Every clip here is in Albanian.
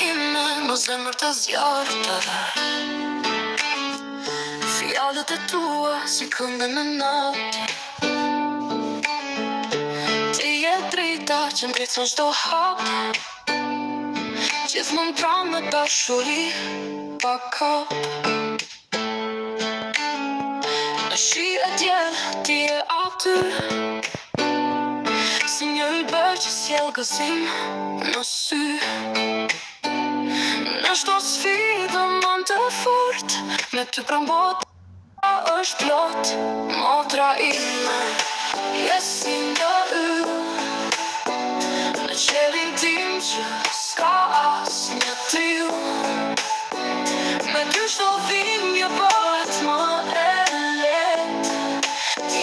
ime në zemër të zjarta. Fjalët e tua si këngë në natë. Ti je drita që mbricon çdo hap, gjithmonë pranë me dashuri pa kap. Në shi e djel ti je aty, si një ylber që sjell gëzim në sy. Në çdo sfidë mund të fort, me ty pranë bota është plot. Motra ime, je si një yll në qelin tim që s'ka asnjë till. Me ty çdo dhimbje bëhet më e lehtë.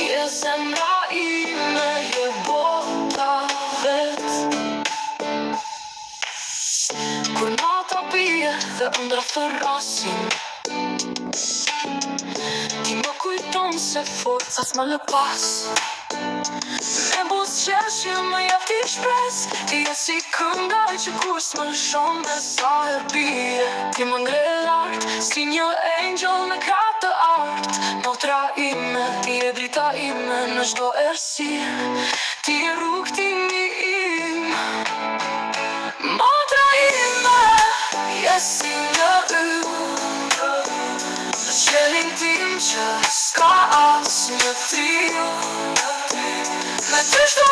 Je zemra ime, je bota vet. Kur nata bie dhe ëndra thërrasin, ti më kujton se forca s'ma lë pas. Me buzëqeshje më jep ti shpresë. Ti je si kënga që kur s'më lëshon me sa herë bie. Ti më ngre lart, si një angel me krah të artë. Motra ime, ti je drita ime në çdo errësirë. Ti je rrugtimi im. Motra ime, je si një yll në qelin tim që s'ka asnjë till. Me ty çdo